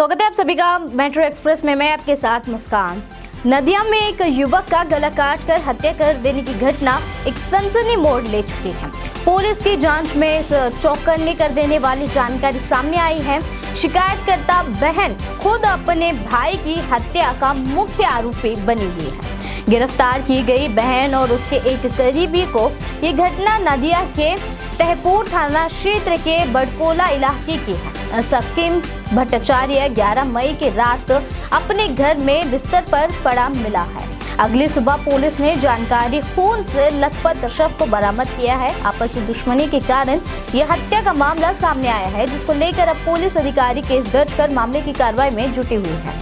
स्वागत है आप सभी का मेट्रो एक्सप्रेस में। मैं आपके साथ मुस्कान। नदिया में एक युवक का गला काट कर हत्या कर देने की घटना एक सनसनी मोड़ ले चुकी है। पुलिस की जांच में इस चौंकने कर देने वाली जानकारी सामने आई है। शिकायतकर्ता बहन खुद अपने भाई की हत्या का मुख्य आरोपी बनी हुई है। गिरफ्तार की गई बहन और उसके एक करीबी को ये घटना नदिया के तहपूर थाना क्षेत्र के बड़कोला इलाके की है। सकीम भट्टाचार्य 11 मई की रात अपने घर में बिस्तर पर पड़ा मिला है। अगली सुबह पुलिस ने जानकारी खून से लथपथ शव को बरामद किया है। आपसी दुश्मनी के कारण यह हत्या का मामला सामने आया है, जिसको लेकर अब पुलिस अधिकारी केस दर्ज कर मामले की कार्रवाई में जुटी हुई है।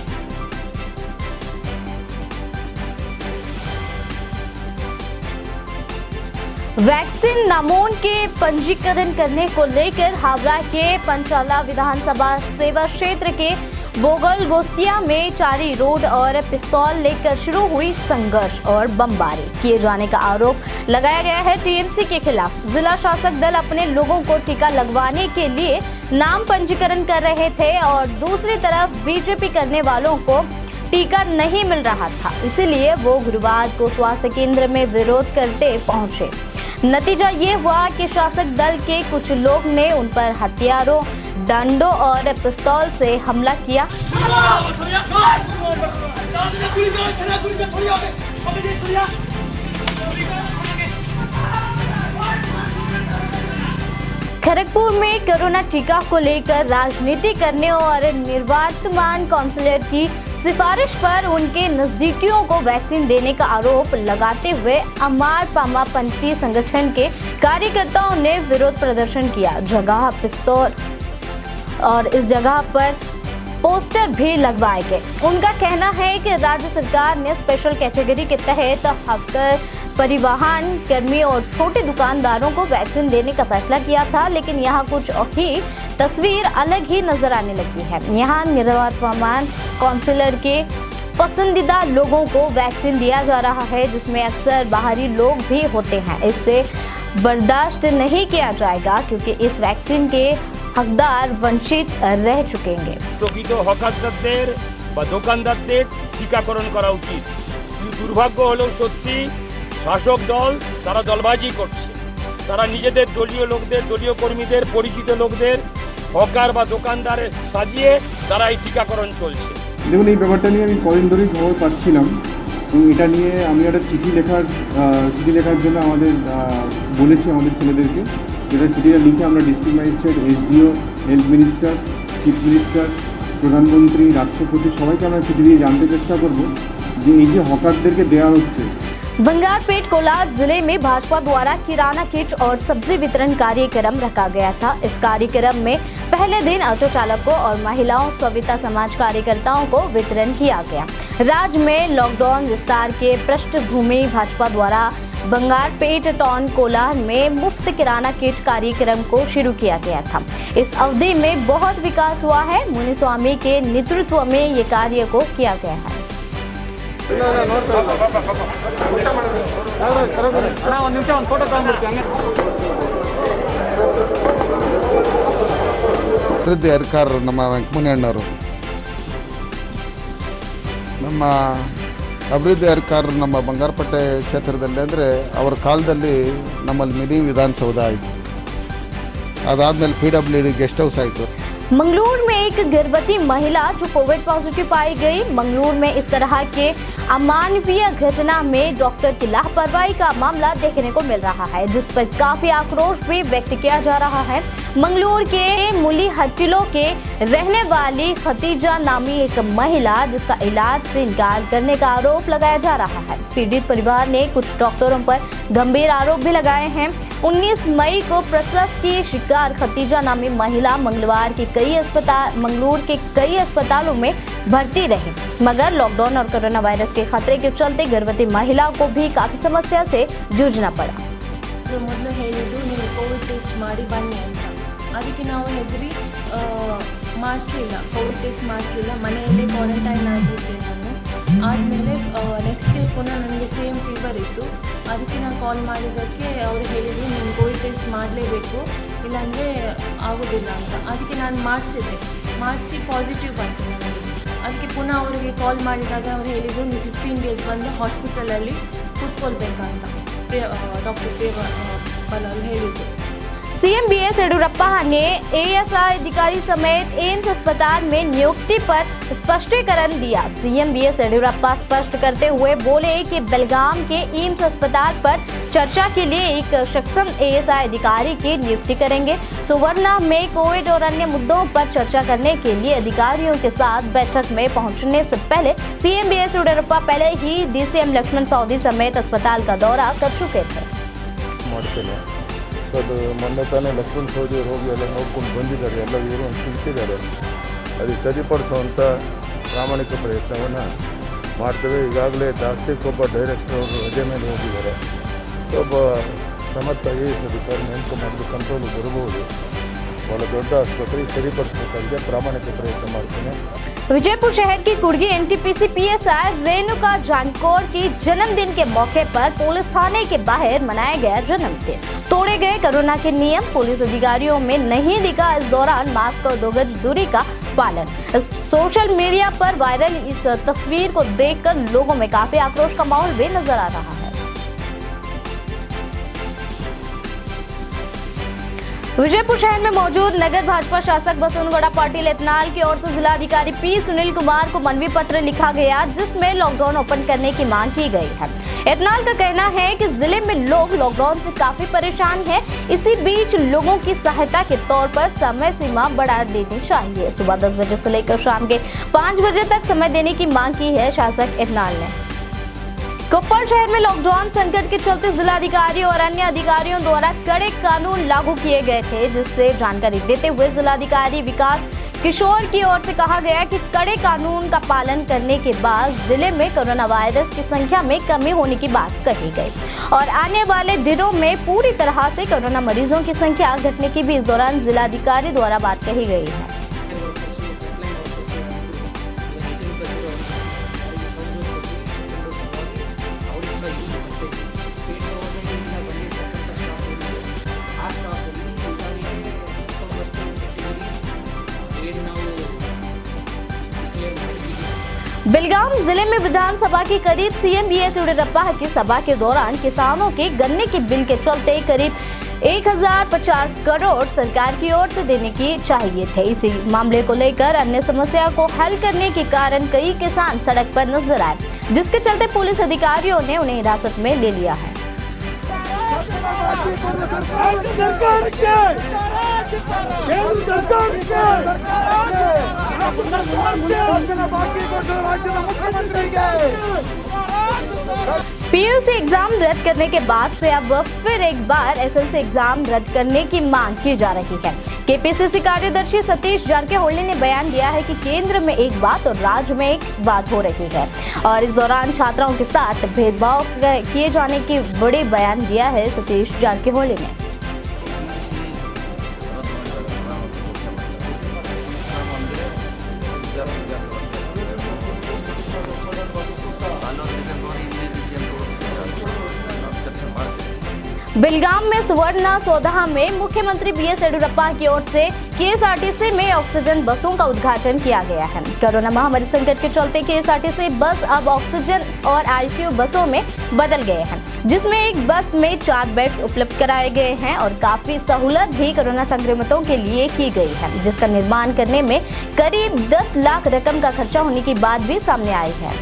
वैक्सीन नमून के पंजीकरण करने को लेकर हावड़ा के पंचाला विधानसभा सेवा क्षेत्र के बोगल गोस्तिया में चारी रोड और पिस्तौल लेकर शुरू हुई संघर्ष और बमबारी किए जाने का आरोप लगाया गया है टीएमसी के खिलाफ। जिला शासक दल अपने लोगों को टीका लगवाने के लिए नाम पंजीकरण कर रहे थे और दूसरी तरफ बीजेपी करने वालों को टीका नहीं मिल रहा था, इसीलिए वो गुरुवार को स्वास्थ्य केंद्र में विरोध करते पहुंचे। नतीजा ये हुआ कि शासक दल के कुछ लोग ने उन पर हथियारों, डंडों और पिस्तौल से हमला किया। खड़गपुर में कोरोना टीका को लेकर राजनीति करने और निवर्तमान काउंसिलर की सिफारिश पर उनके नजदीकियों को वैक्सीन देने का आरोप लगाते हुए अमार पामापंथी संगठन के कार्यकर्ताओं ने विरोध प्रदर्शन किया। जगह पिस्तौल और इस जगह पर पोस्टर भी लगवाए गए। उनका कहना है कि राज्य सरकार ने स्पेशल कैटेगरी के तहत हफ्कर परिवहन कर्मी और छोटे दुकानदारों को वैक्सीन देने का फैसला किया था, लेकिन यहाँ कुछ ही तस्वीर अलग ही नजर आने लगी है। यहाँ निवर्तमान काउंसिलर के पसंदीदा लोगों को वैक्सीन दिया जा रहा है, जिसमें अक्सर बाहरी लोग भी होते हैं। इससे बर्दाश्त नहीं किया जाएगा क्योंकि इस वैक्सीन के हकदार वंचित रह चुकेंगे। প্রকৃত হকারদের বা দোকানদারদের টিকাকরণ করা উচিত। দুর্ভাগ্য হলো সত্যি শাসক দল তারা দলবাজি করছে। তারা নিজেদের দলীয় লোকদের, দলীয় কর্মীদের, পরিচিত লোকদের হকার বা দোকানদারে সাজিয়ে তারা এই টিকাকরণ চলছে। দেখুন, এই ব্যাপারটা নিয়ে আমি কদিন ধরেই খবর পাচ্ছিলাম এবং এটা নিয়ে আমি একটা চিঠি লেখার জন্য বলেছি আমাদের ছেলেদেরকে। যেটা চিঠিটা লিখে আমরা district magistrate, SDO, health minister, chief minister, প্রধানমন্ত্রী, রাষ্ট্রপতি সবাইকে আমরা চিঠি দিয়ে জানতে চেষ্টা করব যে এই যে হকারদেরকে দেওয়া হচ্ছে। बंगारपेट कोलार जिले में भाजपा द्वारा किराना किट और सब्जी वितरण कार्यक्रम रखा गया था। इस कार्यक्रम में पहले दिन ऑटो चालकों और महिलाओं सविता समाज कार्यकर्ताओं को वितरण किया गया। राज्य में लॉकडाउन विस्तार के पृष्ठभूमि भाजपा द्वारा बंगारपेट टाउन कोलार में मुफ्त किराना किट कार्यक्रम को शुरू किया गया था। इस अवधि में बहुत विकास हुआ है। मुनिस्वामी के नेतृत्व में ये कार्य को किया गया है। ಅಭಿವೃದ್ಧಿ ಅಧಿಕಾರರು ನಮ್ಮ ವೆಂಕಮುನಿ ಅಣ್ಣವರು ನಮ್ಮ ಅಭಿವೃದ್ಧಿ ಅಧಿಕಾರರು ನಮ್ಮ ಬಂಗಾರಪೇಟೆ ಕ್ಷೇತ್ರದಲ್ಲಿ ಅಂದರೆ ಅವರ ಕಾಲದಲ್ಲಿ ನಮ್ಮಲ್ಲಿ ಮಿನಿ ವಿಧಾನಸೌಧ ಆಯಿತು, ಅದಾದಮೇಲೆ PWD गेस्ट हाउस आಯಿತು। मंगलूर में एक गर्भवती महिला जो कोविड पॉजिटिव पाई गई। मंगलूर में इस तरह के अमानवीय घटना में डॉक्टर की लापरवाही का मामला देखने को मिल रहा है, जिस पर काफी आक्रोश भी व्यक्त किया जा रहा है। मंगलूर के मुली हट्टिलो के रहने वाली खतीजा नामी एक महिला जिसका इलाज से इनकार करने का आरोप लगाया जा रहा है। पीड़ित परिवार ने कुछ डॉक्टरों पर गंभीर आरोप भी लगाए हैं। 19 मई को प्रसव की शिकार खतीजा नामी महिला मंगलवार के मंगलूर के कई अस्पतालों में भर्ती रही, मगर लॉकडाउन और कोरोना वायरस के खतरे के चलते गर्भवती महिला को भी काफी समस्या से जूझना पड़ा। ಮೊದಲು ಹೇಳಿದ್ದು ನೀವು ಕೋವಿಡ್ ಟೆಸ್ಟ್ ಮಾಡಿ ಬನ್ನಿ ಅಂತ, ಅದಕ್ಕೆ ನಾವು ಹೆದರಿ ಮಾಡಿಸಲಿಲ್ಲ, ಕೋವಿಡ್ ಟೆಸ್ಟ್ ಮಾಡಿಸಲಿಲ್ಲ, ಮನೆಯಲ್ಲೇ ಕ್ವಾರಂಟೈನ್ ಆಗಿದ್ದೆ ನಾನು। ಆದಮೇಲೆ ನೆಕ್ಸ್ಟ್ ಡೇ ಪುನಃ ನನಗೆ ಸೇಮ್ ಫೀವರ್ ಇತ್ತು, ಅದಕ್ಕೆ ನಾನು ಕಾಲ್ ಮಾಡಿದ್ದಕ್ಕೆ ಅವರು ಹೇಳಿದರು ನೀವು ಕೋವಿಡ್ ಟೆಸ್ಟ್ ಮಾಡಲೇಬೇಕು, ಇಲ್ಲಾಂದರೆ ಆಗೋದಿಲ್ಲ ಅಂತ। ಅದಕ್ಕೆ ನಾನು ಮಾಡಿಸಿದೆ। ಮಾಡಿಸಿ ಪಾಸಿಟಿವ್ ಬಂತು ನನಗೆ. ಅದಕ್ಕೆ ಪುನಃ ಅವರಿಗೆ ಕಾಲ್ ಮಾಡಿದಾಗ ಅವ್ರು ಹೇಳಿದರು ನೀವು 15 ಡೇಸ್ ಬಂದು ಹಾಸ್ಪಿಟಲಲ್ಲಿ ಕೂತ್ಕೊಳ್ಬೇಕಂತ ಡಾಕ್ಟರ್ ದೇವಪಾಲ್ ಹೇಳಿದರು. सीएम बीएस येडियुरप्पा ने एएसआई अधिकारी समेत एम्स अस्पताल में नियुक्ति पर स्पष्टीकरण दिया। सीएम बीएस येडियुरप्पा स्पष्ट करते हुए बोले कि बेलगाम के एम्स अस्पताल पर चर्चा के लिए एक सक्षम एएसआई अधिकारी की नियुक्ति करेंगे। सुवर्णा में कोविड और अन्य मुद्दों पर चर्चा करने के लिए अधिकारियों के साथ बैठक में पहुंचने से पहले सीएम बीएस येडियुरप्पा पहले ही डीसीएम लक्ष्मण सवदी समेत अस्पताल का दौरा कर चुके थे। ಅದು ಮೊನ್ನೆ ತಾನೇ ಲಕ್ಷ್ಮಣ ಸವದಿ ಅವರು ಹೋಗಿ ಎಲ್ಲ ನೋಡ್ಕೊಂಡು ಬಂದಿದ್ದಾರೆ, ಎಲ್ಲ ವಿವರವನ್ನು ತಿಳಿಸಿದ್ದಾರೆ. ಅದು ಸರಿಪಡಿಸುವಂಥ ಪ್ರಾಮಾಣಿಕ ಪ್ರಯತ್ನವನ್ನು ಮಾಡ್ತೇವೆ. ಈಗಾಗಲೇ ದಾಸ್ತಿಕ್ ಒಬ್ಬ ಡೈರೆಕ್ಟರ್ ಅವರು ರಜೆ ಮೇಲೆ ಹೋಗಿದ್ದಾರೆ. ಒಬ್ಬ ಸಮರ್ಥ IAS ಅಧಿಕಾರಿ ನೇಮಕ ಮಾಡಲು ಕಂಟ್ರೋಲ್ ಬರಬಹುದು. ಭಾಳ ದೊಡ್ಡ ಆಸ್ಪತ್ರೆ ಸರಿಪಡಿಸಬೇಕಾಗಿದೆ, ಪ್ರಾಮಾಣಿಕ ಪ್ರಯತ್ನ ಮಾಡ್ತೇನೆ. विजयपुर शहर की कुर्गी एनटीपीसी PSI रेणुका जानकोर की जन्मदिन के मौके पर पुलिस थाने के बाहर मनाया गया जन्मदिन। तोड़े गए कोरोना के नियम, पुलिस अधिकारियों में नहीं दिखा इस दौरान मास्क और 2 गज दूरी का पालन। सोशल मीडिया पर वायरल इस तस्वीर को देखकर लोगों में काफी आक्रोश का माहौल भी नजर आ रहा है। विजयपुर शहर में मौजूद नगर भाजपा शासक बसवनगौड़ा पाटिल एतनाल की ओर से जिलाधिकारी P सुनील कुमार को मनवी पत्र लिखा गया, जिसमें लॉकडाउन ओपन करने की मांग की गई है। एतनाल का कहना है कि जिले में लोग लॉकडाउन से काफी परेशान हैं। इसी बीच लोगों की सहायता के तौर पर समय सीमा बढ़ा देनी चाहिए। सुबह 10 बजे से लेकर शाम के 5 बजे तक समय देने की मांग की है शासक एतनाल ने। कोप्पल शहर में लॉकडाउन संकट के चलते जिलाधिकारी और अन्य अधिकारियों द्वारा कड़े कानून लागू किए गए थे, जिससे जानकारी देते हुए जिलाधिकारी विकास किशोर की ओर से कहा गया कि कड़े कानून का पालन करने के बाद जिले में कोरोना वायरस की संख्या में कमी होने की बात कही गई और आने वाले दिनों में पूरी तरह से कोरोना मरीजों की संख्या घटने की भी इस दौरान जिलाधिकारी द्वारा बात कही गई है। बेलगाम जिले में विधानसभा की करीब सीएम बीएस येडियुरप्पा की सभा के दौरान किसानों के गन्ने के बिल के चलते करीब 1050 करोड़ सरकार की ओर से देने की चाहिए थे। इसी मामले को लेकर अन्य समस्या को हल करने के कारण कई किसान सड़क पर नजर आए, जिसके चलते पुलिस अधिकारियों ने उन्हें हिरासत में ले लिया है। PUC एग्जाम रद्द करने के बाद से अब फिर एक बार SLC एग्जाम रद्द करने की मांग की जा रही है। KPCC कार्यदर्शी सतीश जारकिहोली ने बयान दिया है कि केंद्र में एक बात और राज्य में एक बात हो रही है और इस दौरान छात्राओं के साथ भेदभाव किए जाने की बड़ी बयान दिया है सतीश जारकिहोली ने। बेलगाम में सुवर्णा सौदा में मुख्यमंत्री बीएस येडियुरप्पा की ओर से KSRTC में ऑक्सीजन बसों का उद्घाटन किया गया है। कोरोना महामारी संकट के चलते KSRTC बस अब ऑक्सीजन और ICU बसों में बदल गए हैं, जिसमें एक बस में 4 बेड्स उपलब्ध कराए गए हैं और काफी सहूलत भी कोरोना संक्रमितों के लिए की गई है, जिसका निर्माण करने में करीब 10 लाख रकम का खर्चा होने की बात भी सामने आई है।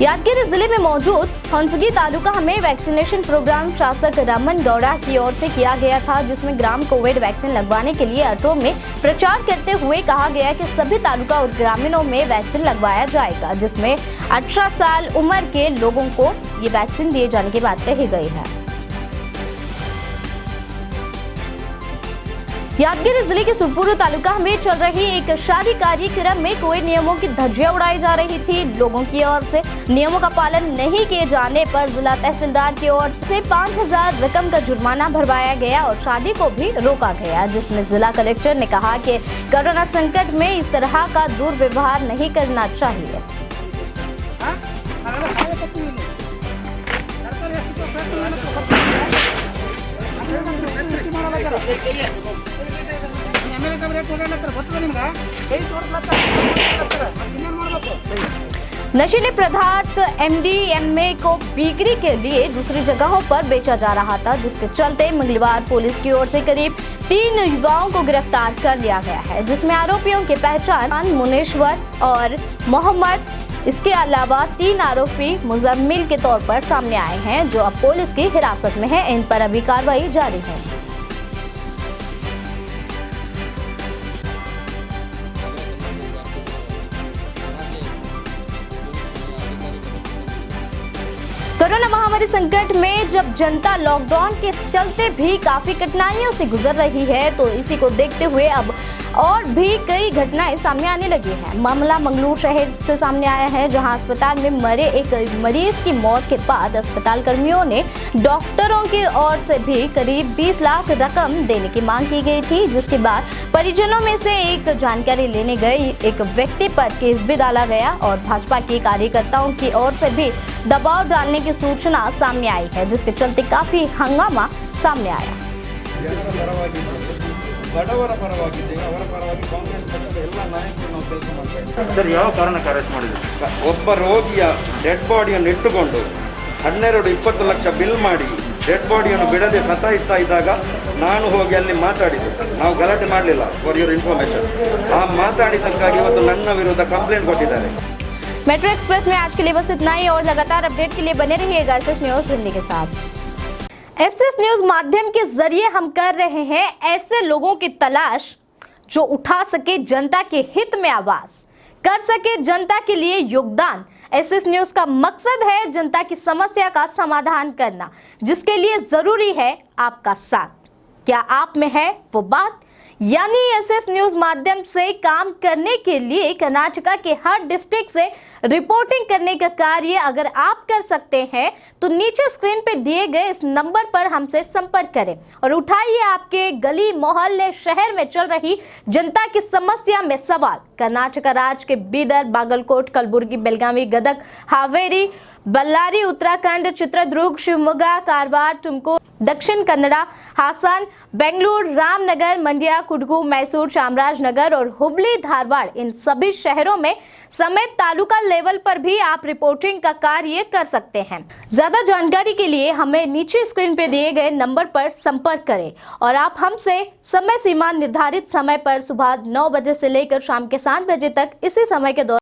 यादगिरी जिले में मौजूद हंसगी तालुका में वैक्सीनेशन प्रोग्राम शासक रमन गौड़ा की ओर से किया गया था, जिसमें ग्राम कोविड वैक्सीन लगवाने के लिए ऑटो में प्रचार करते हुए कहा गया कि सभी तालुका और ग्रामीणों में वैक्सीन लगवाया जाएगा, जिसमें 18 साल उम्र के लोगों को ये वैक्सीन दिए जाने की बात कही गई है। यादगिरी जिले के सुरपुर तालुका में चल रही एक शादी कार्यक्रम में कोविड नियमों की धज्जियां उड़ाई जा रही थी। लोगों की ओर से नियमों का पालन नहीं किए जाने पर जिला तहसीलदार की ओर से 5000 रकम का जुर्माना भरवाया गया और शादी को भी रोका गया, जिसमें जिला कलेक्टर ने कहा कि कोरोना संकट में इस तरह का दुर्व्यवहार नहीं करना चाहिए। नशीले पदार्थ MDMA को बिक्री के लिए दूसरी जगहों पर बेचा जा रहा था, जिसके चलते मंगलवार पुलिस की ओर से करीब 3 युवाओं को गिरफ्तार कर लिया गया है, जिसमें आरोपियों की पहचान मुनेश्वर और मोहम्मद। इसके अलावा 3 आरोपी मुजम्मिल के तौर पर सामने आए हैं, जो अब पुलिस की हिरासत में है। इन पर अभी कार्रवाई जारी है। कोरोना महामारी संकट में जब जनता लॉकडाउन के चलते भी काफी कठिनाइयों से गुजर रही है, तो इसी को देखते हुए अब और भी कई घटनाएं सामने आने लगी हैं। मामला मंगलूर शहर से सामने आया है, जहां अस्पताल में मरे एक मरीज की मौत के बाद अस्पताल कर्मियों ने डॉक्टरों की ओर से भी करीब 20 लाख रकम देने की मांग की गई थी, जिसके बाद परिजनों में से एक जानकारी लेने गए एक व्यक्ति पर केस भी डाला गया और भाजपा के कार्यकर्ताओं की ओर से भी दबाव डालने की सूचना सामने आई है, जिसके चलते काफी हंगामा सामने आया। ಬಡವರ ಪರವಾಗಿದ್ದೇವೆ, ಅವರ ಪರವಾಗಿ ಕಾಂಗ್ರೆಸ್ ಪಕ್ಷದ ಎಲ್ಲ ನಾಯಕರು ನಾವು ಕೆಲಸ ಮಾಡ್ತಾ ಇದ್ದೀವಿ. ಸರ್, ಯಾವ ಕಾರಣಕ್ಕೆ ಅರೆಸ್ಟ್ ಮಾಡಿದ್ರು? ಒಬ್ಬ ರೋಗಿಯ ಡೆಡ್ ಬಾಡಿಯನ್ನು ಇಟ್ಟುಕೊಂಡು 12-20 ಲಕ್ಷ ಬಿಲ್ ಮಾಡಿ ಡೆಡ್ ಬಾಡಿಯನ್ನು ಬಿಡದೆ ಸತಾಯಿಸ್ತಾ ಇದ್ದಾಗ ನಾನು ಹೋಗಿ ಅಲ್ಲಿ ಮಾತಾಡಿದ್ದು. ನಾವು ಗಲಾಟೆ ಮಾಡಲಿಲ್ಲ, ಫಾರ್ ಯುವರ್ ಇನ್ಫಾರ್ಮೇಶನ್. ಆ ಮಾತಾಡಿದ್ದಕ್ಕಾಗಿ ಇವತ್ತು ನನ್ನ ವಿರುದ್ಧ ಕಂಪ್ಲೇಂಟ್ ಕೊಟ್ಟಿದ್ದಾರೆ. मेट्रो एक्सप्रेस में आज के लिए बस इतना ही, और लगातार अपडेट के लिए बने रहिएगा SS न्यूज़ हिंदी के साथ। SS न्यूज़ माध्यम के जरिए हम कर रहे हैं ऐसे लोगों की तलाश जो उठा सके जनता के हित में आवाज, कर सके जनता के लिए योगदान। SS न्यूज़ का मकसद है जनता की समस्या का समाधान करना, जिसके लिए जरूरी है आपका साथ। क्या आप में है वो बात? यानी SS न्यूज़ माध्यम से काम करने के लिए कर्नाटका के हर डिस्ट्रिक्ट से रिपोर्टिंग करने का कार्य अगर आप कर सकते हैं, तो नीचे स्क्रीन पे दिए गए इस नंबर पर हमसे संपर्क करें और उठाइए आपके गली मोहल्ले शहर में चल रही जनता की समस्या में सवाल। कर्नाटका राज्य के बीदर, बागलकोट, कलबुर्गी, बेलगावी, गदग, हावेरी, बल्लारी, उत्तराखंड, चित्रदुर्ग, शिवमोगा, कारवार, तुमकुर, दक्षिण कन्नड़ा, हासन, बेंगलुरु, रामनगर, मंड्या, कुडगू, मैसूर, चामराजनगर और हुबली, धारवाड़, इन सभी शहरों में समेत तालुका लेवल पर भी आप रिपोर्टिंग का कार्य कर सकते हैं। ज्यादा जानकारी के लिए हमें नीचे स्क्रीन पे दिए गए नंबर पर संपर्क करें और आप हमसे समय सीमा निर्धारित समय पर सुबह 9 बजे से लेकर शाम के 7 बजे तक इसी समय के दौरान